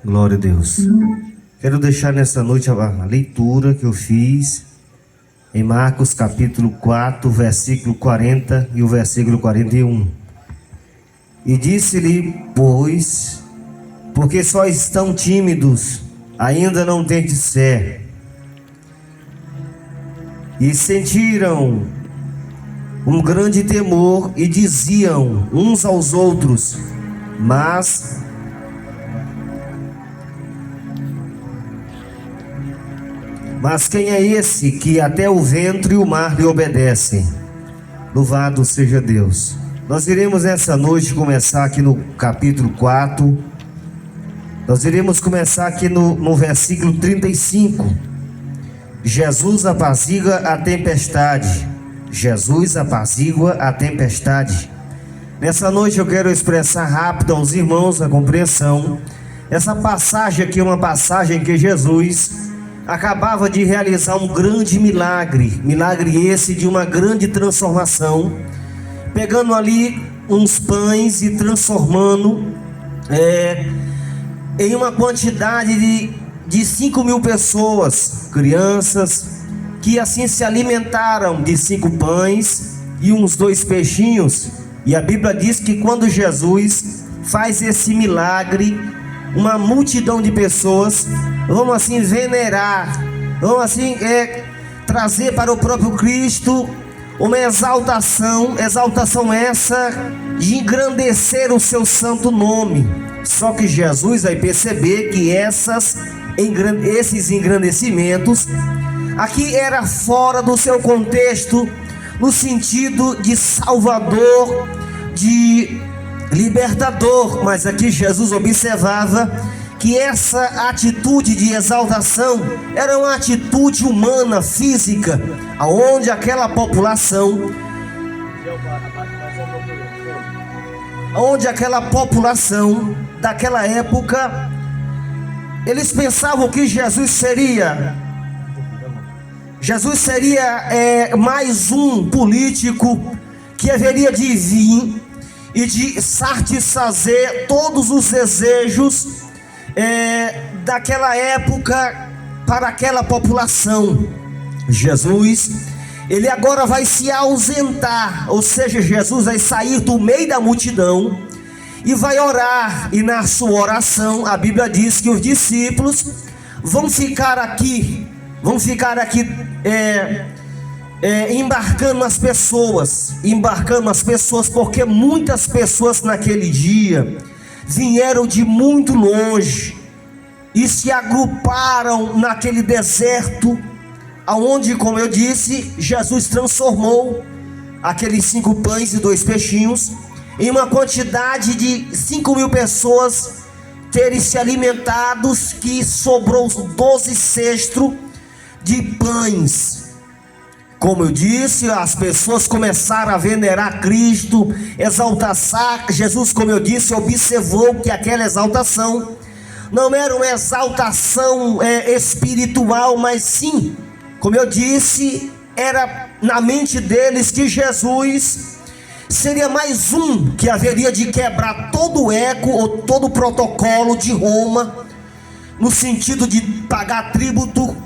Glória a Deus. Quero deixar nessa noite a leitura que eu fiz em Marcos capítulo 4, versículo 40 e o versículo 41. E disse-lhe, pois, porque só estão tímidos, ainda não tendes fé. E sentiram um grande temor e diziam uns aos outros, Mas quem é esse que até o vento e o mar lhe obedecem? Louvado seja Deus. Nós iremos nessa noite começar aqui no capítulo 4. Nós iremos começar aqui no versículo 35. Jesus apazigua a tempestade. Jesus apazigua a tempestade. Nessa noite eu quero expressar rápido aos irmãos a compreensão. Essa passagem aqui é uma passagem que Jesus acabava de realizar um grande milagre. Milagre esse de uma grande transformação. Pegando ali uns pães e transformando em uma quantidade de 5.000 pessoas, crianças, que assim se alimentaram de 5 pães e uns 2 peixinhos. E a Bíblia diz que quando Jesus faz esse milagre, uma multidão de pessoas vão assim venerar, vão assim trazer para o próprio Cristo uma exaltação essa de engrandecer o seu santo nome. Só que Jesus vai perceber que esses engrandecimentos aqui era fora do seu contexto, no sentido de salvador, de libertador. Mas aqui Jesus observava que essa atitude de exaltação era uma atitude humana, física, aonde aquela população daquela época, eles pensavam que Jesus seria mais um político que haveria de vir e de satisfazer todos os desejos daquela época para aquela população. Jesus, ele agora vai se ausentar, ou seja, Jesus vai sair do meio da multidão e vai orar. E na sua oração, a Bíblia diz que os discípulos vão ficar aqui embarcando as pessoas, porque muitas pessoas naquele dia vieram de muito longe e se agruparam naquele deserto, aonde, como eu disse, Jesus transformou aqueles 5 pães e 2 peixinhos em uma quantidade de 5.000 pessoas terem se alimentados, que sobrou 12 cestos de pães. Como eu disse, as pessoas começaram a venerar Cristo, exaltar Jesus. Como eu disse, observou que aquela exaltação não era uma exaltação espiritual, mas sim, como eu disse, era na mente deles que Jesus seria mais um que haveria de quebrar todo o eco ou todo o protocolo de Roma, no sentido de pagar tributo.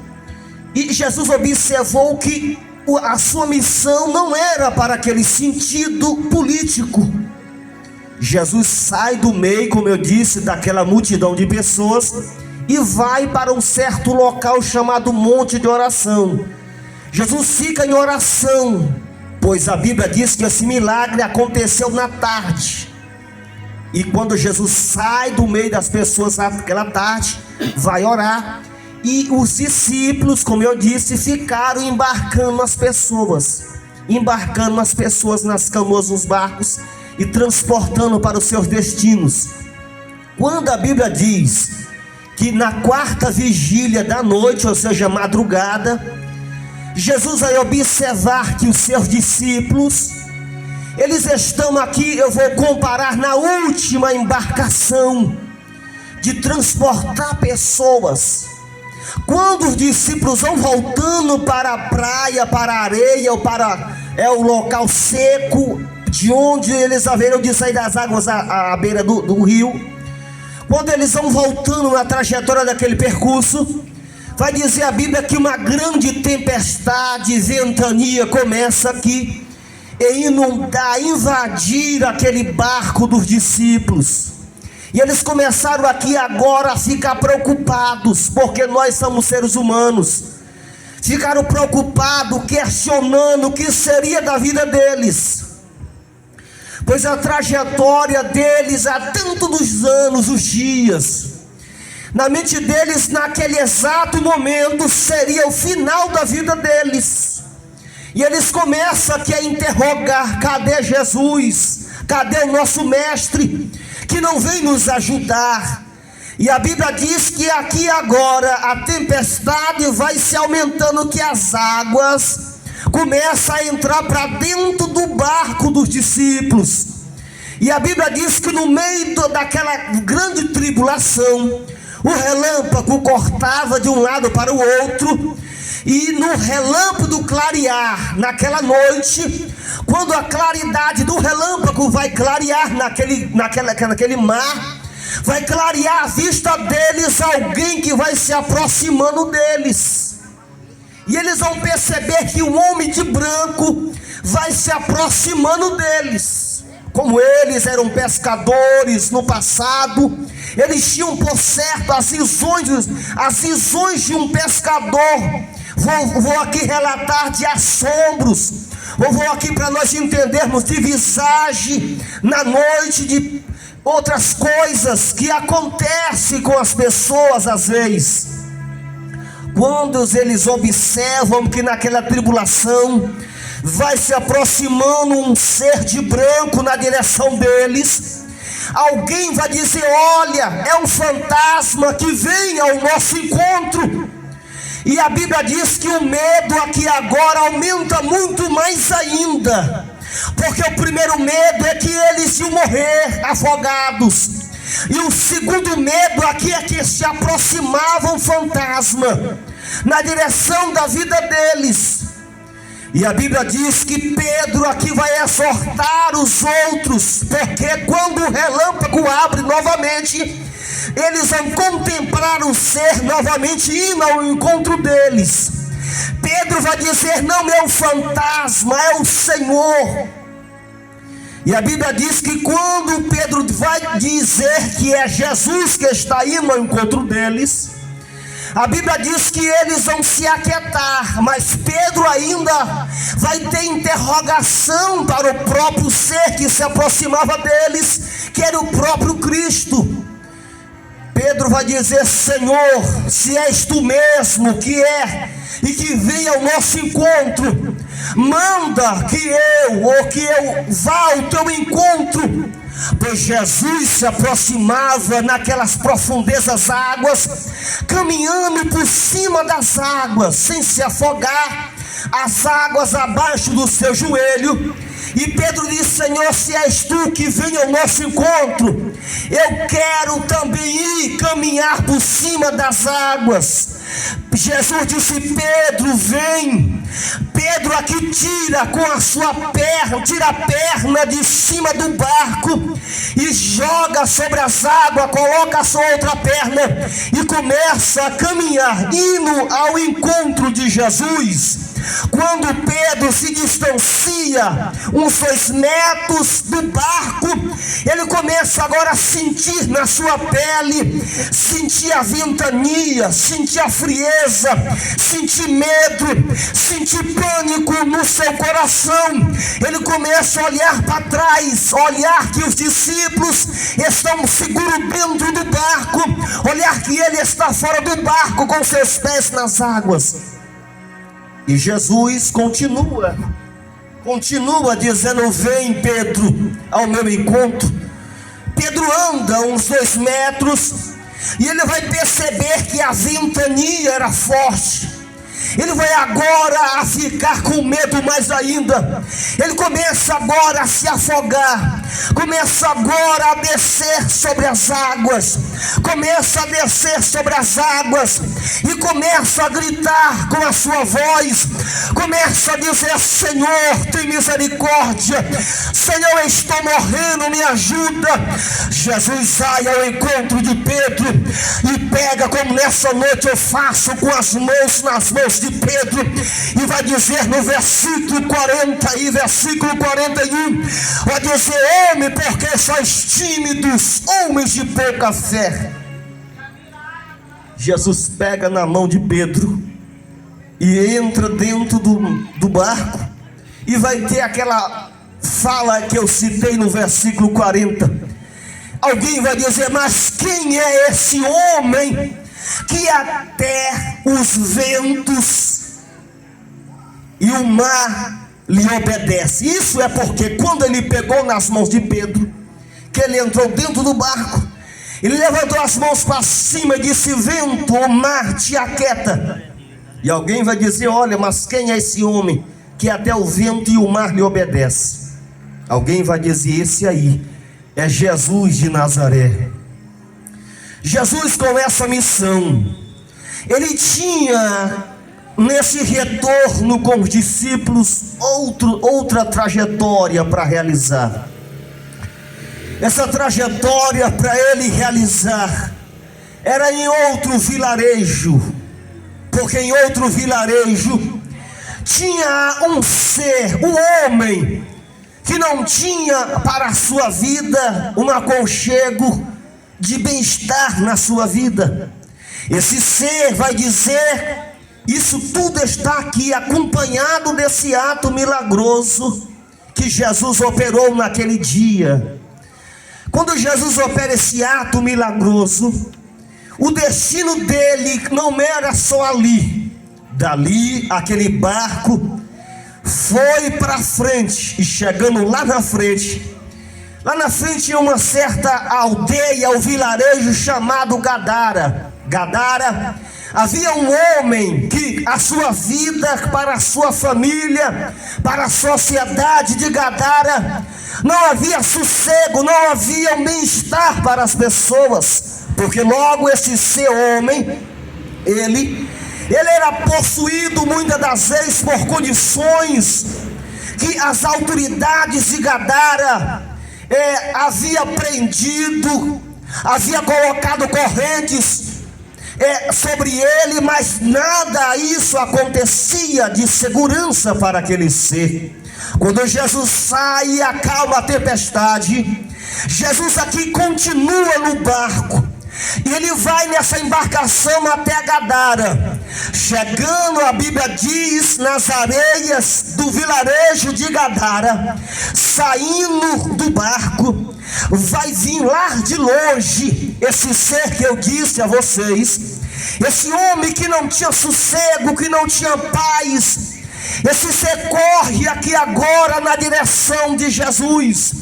E Jesus observou que a sua missão não era para aquele sentido político. Jesus sai do meio, como eu disse, daquela multidão de pessoas e vai para um certo local chamado Monte de Oração. Jesus fica em oração, pois a Bíblia diz que esse milagre aconteceu na tarde. E quando Jesus sai do meio das pessoas naquela tarde, vai orar. E os discípulos, como eu disse, ficaram embarcando as pessoas nas canoas, nos barcos, e transportando para os seus destinos. Quando a Bíblia diz que na 4ª vigília da noite, ou seja, madrugada, Jesus vai observar que os seus discípulos, eles estão aqui, eu vou comparar, na última embarcação de transportar pessoas. Quando os discípulos vão voltando para a praia, para a areia, ou para o local seco, de onde eles haveriam de sair das águas à beira do rio, quando eles vão voltando na trajetória daquele percurso, vai dizer a Bíblia que uma grande tempestade, ventania começa aqui e inundar, invadir aquele barco dos discípulos. E eles começaram aqui agora a ficar preocupados, porque nós somos seres humanos. Ficaram preocupados, questionando o que seria da vida deles, pois a trajetória deles há tantos anos, os dias, na mente deles, naquele exato momento, seria o final da vida deles. E eles começam aqui a interrogar: cadê Jesus? Cadê o nosso mestre, que não vem nos ajudar? E a Bíblia diz que aqui agora a tempestade vai se aumentando, que as águas começam a entrar para dentro do barco dos discípulos. E a Bíblia diz que no meio daquela grande tribulação, o relâmpago cortava de um lado para o outro, e no relâmpago clarear, naquela noite, quando a claridade do relâmpago vai clarear naquele mar, vai clarear a vista deles, alguém que vai se aproximando deles. E eles vão perceber que o homem de branco vai se aproximando deles. Como eles eram pescadores no passado, eles tinham por certo as visões de um pescador. Vou aqui relatar de assombros, ou vou aqui para nós entendermos de visagem na noite, de outras coisas que acontecem com as pessoas às vezes. Quando eles observam que naquela tribulação vai se aproximando um ser de branco na direção deles, alguém vai dizer: olha, é um fantasma que vem ao nosso encontro. E a Bíblia diz que o medo aqui agora aumenta muito mais ainda, porque o primeiro medo é que eles iam morrer afogados, e o segundo medo aqui é que se aproximava um fantasma na direção da vida deles. E a Bíblia diz que Pedro aqui vai exortar os outros, porque quando o relâmpago abre novamente, eles vão contemplar o ser novamente indo ao encontro deles. Pedro vai dizer: não é um fantasma, é o Senhor. E a Bíblia diz que quando Pedro vai dizer que é Jesus que está indo ao encontro deles, a Bíblia diz que eles vão se aquietar, mas Pedro ainda vai ter interrogação para o próprio ser que se aproximava deles, que era o próprio Cristo. Pedro vai dizer: Senhor, se és tu mesmo que é e que vem ao nosso encontro, manda que eu vá ao teu encontro. Pois Jesus se aproximava naquelas profundezas águas, caminhando por cima das águas, sem se afogar, as águas abaixo do seu joelho. E Pedro disse: Senhor, se és tu que vem ao nosso encontro, eu quero também ir caminhar por cima das águas. Jesus disse: Pedro, vem. Pedro aqui tira com a sua perna, tira a perna de cima do barco e joga sobre as águas, coloca a sua outra perna e começa a caminhar, indo ao encontro de Jesus. Quando Pedro se distancia uns 2 metros do barco, ele começa agora a sentir na sua pele, sentir a ventania, sentir a frieza, sentir medo, sentir pânico no seu coração. Ele começa a olhar para trás, olhar que os discípulos estão seguros dentro do barco, olhar que ele está fora do barco com seus pés nas águas. E Jesus continua dizendo: vem, Pedro, ao meu encontro. Pedro anda uns 2 metros e ele vai perceber que a ventania era forte. Ele vai agora a ficar com medo mais ainda. Ele começa agora a se afogar. Começa agora a descer sobre as águas. Começa a descer sobre as águas. E começa a gritar com a sua voz. Começa a dizer: Senhor, tem misericórdia. Senhor, eu estou morrendo, me ajuda. Jesus sai ao encontro de Pedro e pega, como nessa noite eu faço, com as mãos nas mãos de Pedro, e vai dizer no versículo 40 e versículo 41, vai dizer: homem, porque sois tímidos, homens de pouca fé. Jesus pega na mão de Pedro e entra dentro do barco, e vai ter aquela fala que eu citei no versículo 40. Alguém vai dizer: mas quem é esse homem que até os ventos e o mar lhe obedece? Isso é porque quando ele pegou nas mãos de Pedro, que ele entrou dentro do barco, ele levantou as mãos para cima e disse: vento, o mar te aquieta. E alguém vai dizer: olha, mas quem é esse homem que até o vento e o mar lhe obedece? Alguém vai dizer: esse aí é Jesus de Nazaré. Jesus, com essa missão, ele tinha nesse retorno com os discípulos outra trajetória para realizar. Essa trajetória para ele realizar era em outro vilarejo, porque em outro vilarejo tinha um ser, um homem, que não tinha para a sua vida um aconchego de bem-estar na sua vida. Esse ser vai dizer: isso tudo está aqui acompanhado desse ato milagroso que Jesus operou naquele dia. Quando Jesus opera esse ato milagroso, o destino dele não era só ali. Dali, aquele barco foi para frente, e chegando lá na frente tinha uma certa aldeia, o vilarejo chamado Gadara. Gadara, havia um homem que a sua vida, para a sua família, para a sociedade de Gadara, não havia sossego, não havia bem-estar para as pessoas, porque logo esse ser homem, ele era possuído muitas das vezes por condições que as autoridades de Gadara havia prendido, havia colocado correntes sobre ele, mas nada isso acontecia de segurança para aquele ser. Quando Jesus sai e acalma a tempestade, Jesus aqui continua no barco, e ele vai nessa embarcação até Gadara. Chegando, a Bíblia diz, nas areias do vilarejo de Gadara, saindo do barco, vai vir lá de longe esse ser que eu disse a vocês, esse homem que não tinha sossego, que não tinha paz. Esse ser corre aqui agora na direção de Jesus.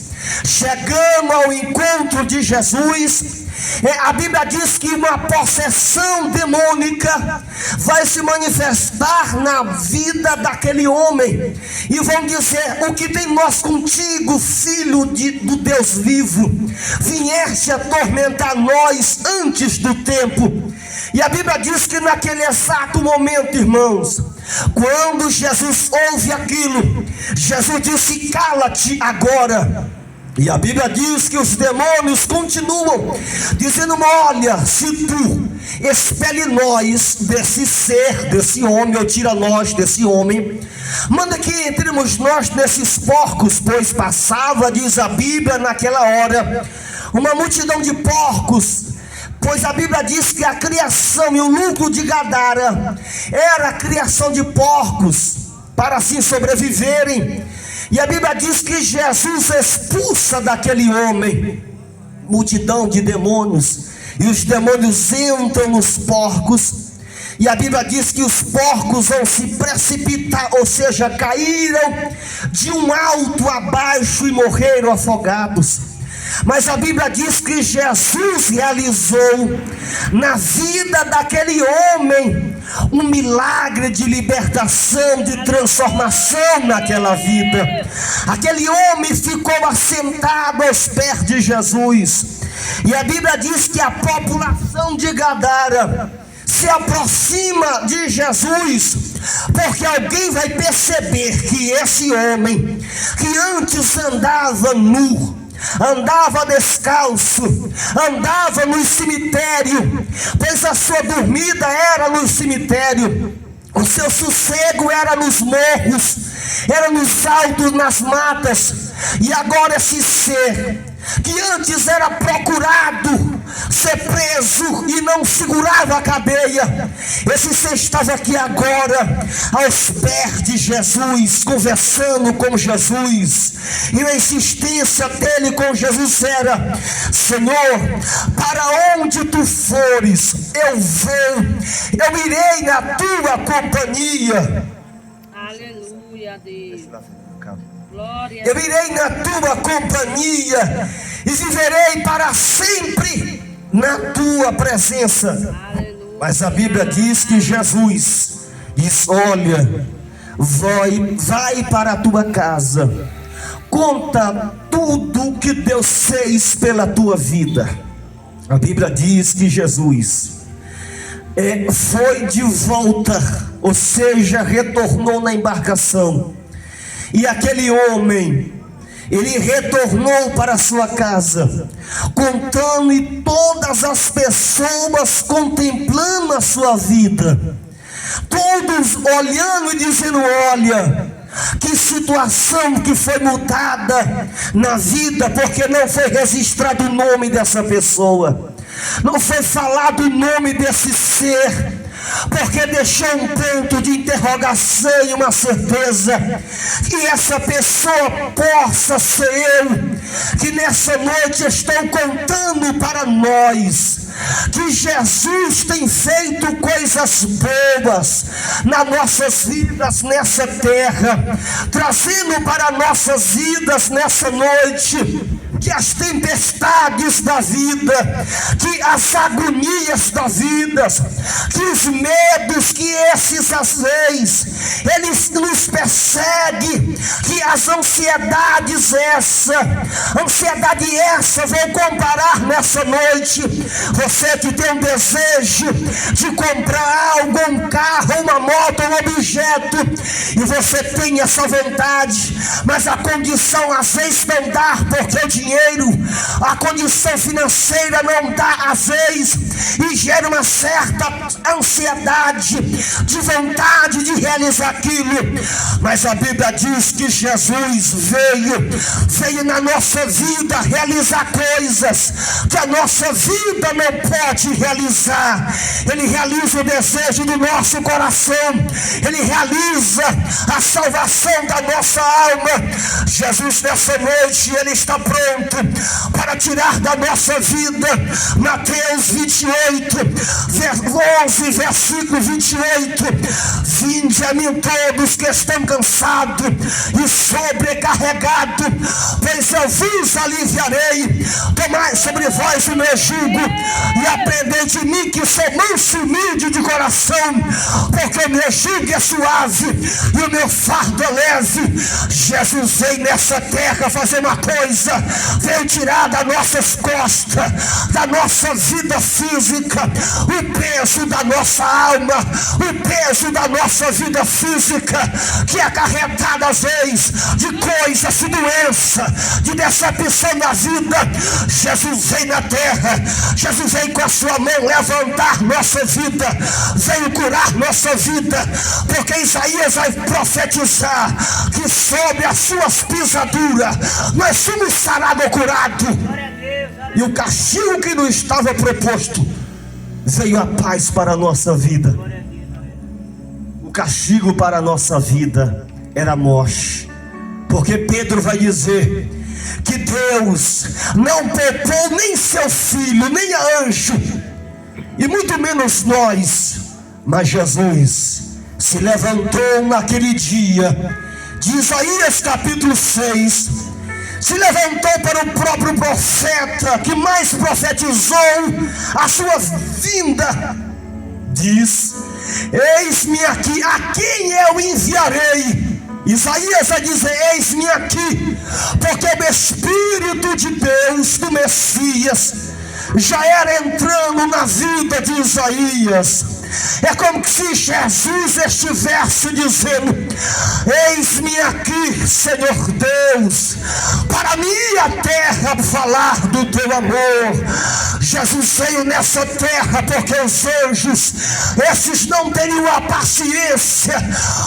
Chegando ao encontro de Jesus, a Bíblia diz que uma possessão demônica vai se manifestar na vida daquele homem, e vão dizer: o que tem nós contigo, filho do Deus vivo? Vieste atormentar nós antes do tempo. E a Bíblia diz que naquele exato momento, irmãos, quando Jesus ouve aquilo, Jesus disse: cala-te agora. E a Bíblia diz que os demônios continuam dizendo: olha, se tu expele nós desse ser, desse homem, ou tira nós desse homem, manda que entremos nós nesses porcos, pois passava, diz a Bíblia, naquela hora, uma multidão de porcos. Pois a Bíblia diz que a criação e o lucro de Gadara era a criação de porcos, para assim sobreviverem. E a Bíblia diz que Jesus expulsa daquele homem multidão de demônios, e os demônios entram nos porcos, e a Bíblia diz que os porcos vão se precipitar, ou seja, caíram de um alto abaixo e morreram afogados. Mas a Bíblia diz que Jesus realizou na vida daquele homem um milagre de libertação, de transformação naquela vida. Aquele homem ficou assentado aos pés de Jesus. E a Bíblia diz que a população de Gadara se aproxima de Jesus, porque alguém vai perceber que esse homem, que antes andava nu, andava descalço, andava no cemitério, pois a sua dormida era no cemitério, o seu sossego era nos morros, era nos altos, nas matas. E agora esse ser, que antes era procurado ser preso e não segurava a cadeia, esse ser estava aqui agora aos pés de Jesus, conversando com Jesus. E a insistência dele com Jesus era: Senhor, para onde tu fores, eu vou, eu irei na tua companhia. Aleluia, Deus. Eu irei na tua companhia e viverei para sempre na tua presença. Aleluia. Mas a Bíblia diz que Jesus diz: olha, vai para a tua casa, conta tudo o que Deus fez pela tua vida. A Bíblia diz que Jesus foi de volta, ou seja, retornou na embarcação. E aquele homem, ele retornou para sua casa, contando, e todas as pessoas contemplando a sua vida, todos olhando e dizendo: olha, que situação que foi mudada na vida, porque não foi registrado o nome dessa pessoa, não foi falado o nome desse ser, porque deixou um ponto de interrogação e uma certeza que essa pessoa possa ser eu, que nessa noite estou contando para nós que Jesus tem feito coisas boas nas nossas vidas nessa terra, trazendo para nossas vidas nessa noite que as tempestades da vida, que as agonias da vida, que os medos que esses às vezes eles nos perseguem, que as ansiedades vou comparar nessa noite. Você que tem um desejo de comprar algo, um carro, uma moto, um objeto, e você tem essa vontade, mas a condição às vezes não dá, porque o dinheiro, a condição financeira não dá às vezes, e gera uma certa ansiedade, de vontade de realizar aquilo. Mas a Bíblia diz que Jesus veio na nossa vida realizar coisas que a nossa vida não pode realizar. Ele realiza o desejo do nosso coração, ele realiza a salvação da nossa alma. Jesus nessa noite, ele está pronto para tirar da nossa vida. Mateus 28, 11, versículo 28: vinde a mim todos que estão cansados e sobrecarregados, pois eu vos aliviarei. Tomai sobre vós o meu jugo e aprendei de mim, que sou manso e humilde de coração, porque o meu jugo é suave e o meu fardo é leve. Jesus veio nessa terra fazer uma coisa: veio tirar das nossas costas, da nossa vida física, o peso da nossa alma, o peso da nossa vida física, que é acarretada às vezes de coisas, de doença, de decepção na vida. Jesus veio na terra, Jesus veio com a sua mão levantar nossa vida, veio curar nossa vida, porque Isaías vai profetizar que sobre as suas pisaduras nós somos sarados ou curados, e o castigo que nos estava proposto veio a paz para a nossa vida. O castigo para a nossa vida era a morte, porque Pedro vai dizer que Deus não poupou nem seu filho, nem a anjo, e muito menos nós. Mas Jesus se levantou naquele dia, de Isaías capítulo 6, se levantou para o próprio profeta, que mais profetizou a sua vinda. Diz: eis-me aqui, a quem eu enviarei? Isaías vai dizer: eis-me aqui, porque o Espírito de Deus, do Messias, já era entrando na vida de Isaías. É como se Jesus estivesse dizendo: eis-me aqui, Senhor Deus, para minha terra falar do teu amor. Jesus veio nessa terra porque os anjos, esses não teriam a paciência,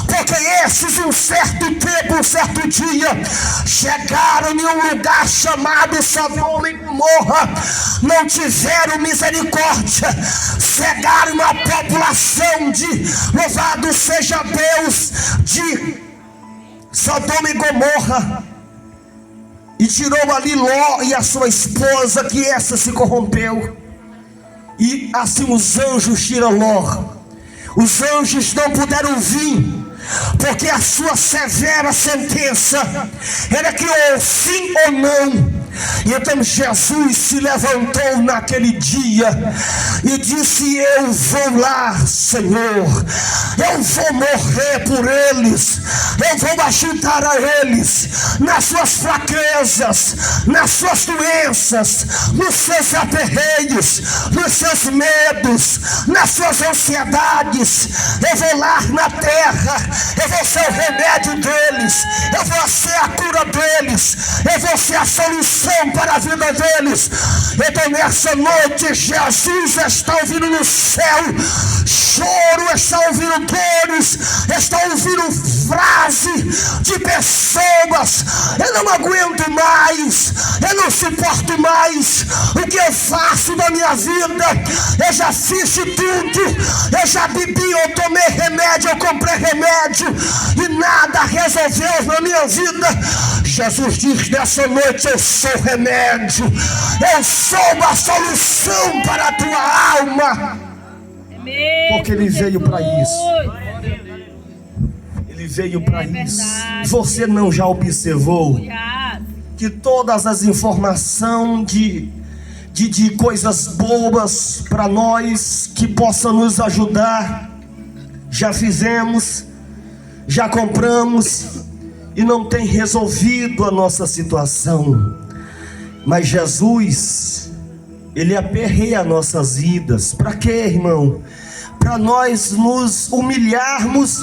porque esses um certo tempo, um certo dia, chegaram em um lugar chamado Sodoma e Gomorra, não tiveram misericórdia, cegaram a população de, louvado seja Deus, de Sodoma e Gomorra, e tirou ali Ló e a sua esposa, que essa se corrompeu. E assim os anjos tiram Ló. Os anjos não puderam vir, porque a sua severa sentença era que ou sim ou não. E então Jesus se levantou naquele dia e disse: eu vou lá, Senhor, eu vou morrer por eles, eu vou ajudar a eles nas suas fraquezas, nas suas doenças, nos seus aperreios, nos seus medos, nas suas ansiedades. Eu vou lá na terra, eu vou ser o remédio deles, eu vou ser a cura deles, eu vou ser a solução para a vida deles. Então nessa noite Jesus está ouvindo no céu choro, está ouvindo dores, está ouvindo frase de pessoas: eu não aguento mais, eu não suporto mais, o que eu faço da minha vida? Eu já fiz de tudo, eu já bebi, eu tomei remédio, eu comprei remédio e nada resolveu na minha vida. Jesus diz nessa noite: eu sou o remédio, eu sou a solução para a tua alma. Porque Ele veio para isso. Ele veio para isso. Você não já observou que todas as informações de coisas boas para nós, que possam nos ajudar, já fizemos, já compramos e não tem resolvido a nossa situação? Mas Jesus, Ele aperreia nossas vidas. Para quê, irmão? Para nós nos humilharmos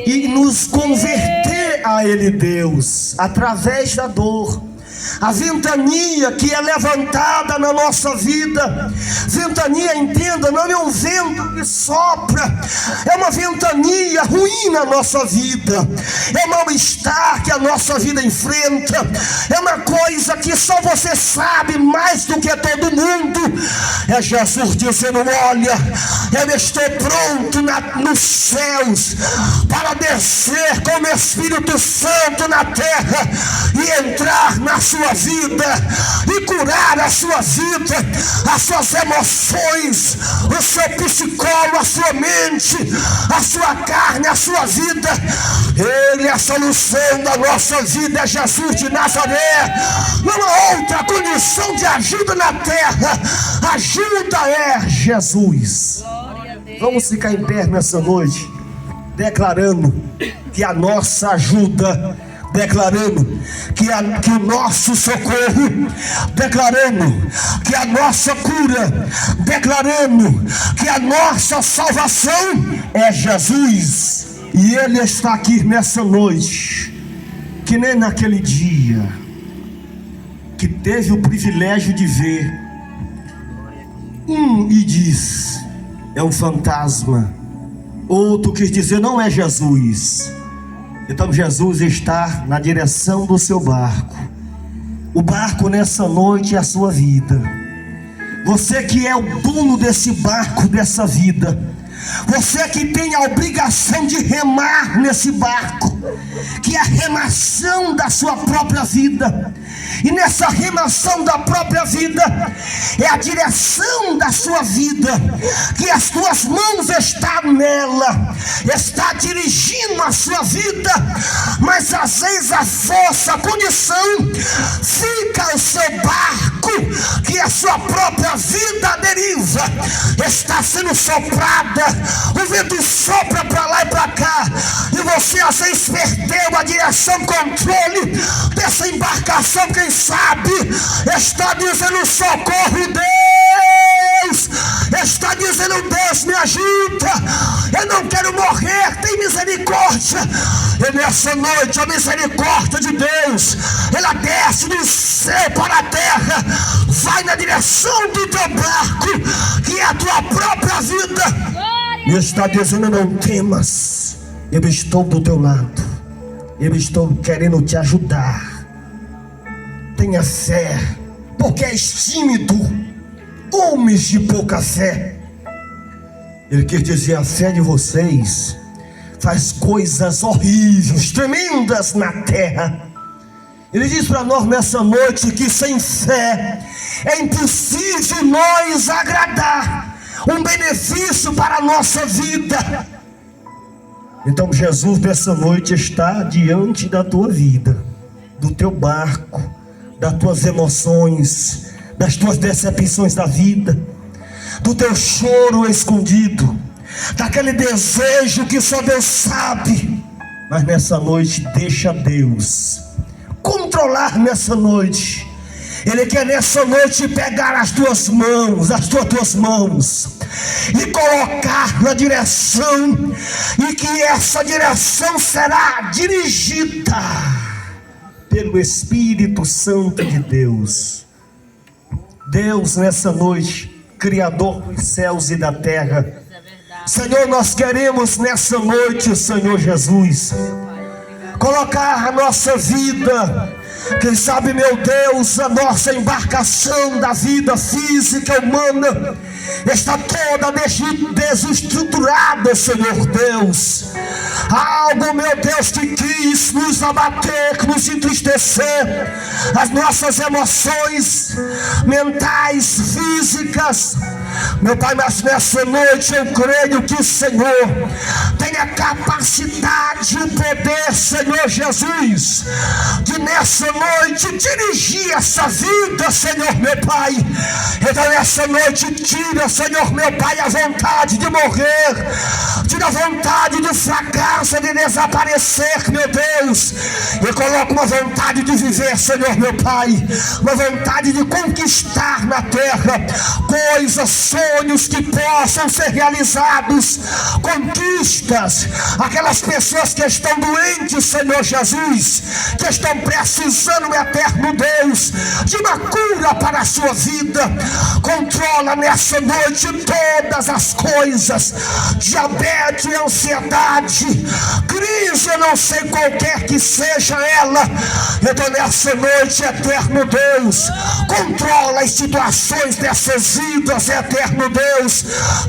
e nos converter a Ele, Deus, através da dor. A ventania que é levantada na nossa vida, ventania, entenda, não é um vento que sopra, é uma ventania ruim na nossa vida, é um mal-estar que a nossa vida enfrenta, é uma coisa que só você sabe mais do que todo mundo. É Jesus dizendo: olha, eu estou pronto nos céus para descer como Espírito Santo na terra e entrar na sua vida e curar a sua vida, as suas emoções, o seu psicólogo, a sua mente, a sua carne, a sua vida. Ele é a solução da nossa vida, é Jesus de Nazaré. Não há outra condição de ajuda na terra, ajuda é Jesus. Vamos ficar em pé nessa noite, declarando que a nossa ajuda, declarando que o nosso socorro, declarando que a nossa cura, declarando que a nossa salvação é Jesus. E Ele está aqui nessa noite, que nem naquele dia que teve o privilégio de ver e diz: é um fantasma. Outro quis dizer: não é Jesus. Então Jesus está na direção do seu barco. O barco nessa noite é a sua vida. Você que é o dono desse barco, dessa vida, Você que tem a obrigação de remar nesse barco, que é a remação da sua própria vida. E nessa remação da própria vida é a direção da sua vida, que as tuas mãos estão nela, está dirigindo a sua vida, mas às vezes a força, a condição, fica o seu barco, que a sua própria vida deriva, está sendo soprada, o vento sopra para lá e para cá, e você às vezes perdeu a direção, controle dessa embarcação. Quem sabe está dizendo: socorro, Deus, está dizendo: Deus, me ajuda, eu não quero morrer, tem misericórdia. E nessa noite a misericórdia de Deus, ela desce do céu para a terra, vai na direção do teu barco, que é a tua própria vida, e está dizendo: não temas, eu estou do teu lado, eu estou querendo te ajudar. Tenha fé, porque és tímido, homens de pouca fé. Ele quer dizer: a fé de vocês faz coisas horríveis, tremendas na terra. Ele diz para nós nessa noite que sem fé é impossível nós agradar um benefício para a nossa vida. Então Jesus nessa noite está diante da tua vida, do teu barco, das tuas emoções, das tuas decepções da vida, do teu choro escondido, daquele desejo que só Deus sabe. Mas nessa noite deixa Deus controlar nessa noite. Ele quer nessa noite pegar as tuas mãos, e colocar na direção, e que essa direção será dirigida pelo Espírito Santo de Deus. Deus nessa noite, Criador dos céus e da terra, Senhor, nós queremos nessa noite, Senhor Jesus, colocar a nossa vida, quem sabe, meu Deus, a nossa embarcação da vida física humana está toda desestruturada, Senhor Deus. Algo, meu Deus, que quis nos abater, que nos entristecer, as nossas emoções mentais, físicas, meu Pai. Mas nessa noite eu creio que o Senhor tem a capacidade e o poder, Senhor Jesus, de nessa noite dirigir essa vida, Senhor meu Pai. Então nessa noite tira, Senhor meu Pai, a vontade de morrer, tira a vontade de fracasso, de desaparecer, meu Deus, e coloca uma vontade de viver, Senhor meu Pai, uma vontade de conquistar na terra coisas, sonhos que possam ser realizados, conquistas. Aquelas pessoas que estão doentes, Senhor Jesus, que estão precisando, eterno Deus, de uma cura para a sua vida, controla nessa noite todas as coisas, diabetes, ansiedade, crise, eu não sei qualquer que seja ela. Então nessa noite, eterno Deus, controla as situações dessas vidas, eterno Deus.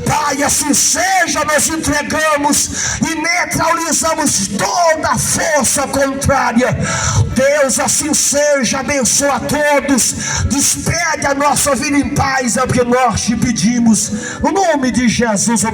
Pai, assim seja, nós entregamos e neutralizamos toda a força contrária. Deus, assim seja, abençoa a todos, despede a nossa vida em paz, é o que nós te pedimos, no nome de Jesus. Obrigado.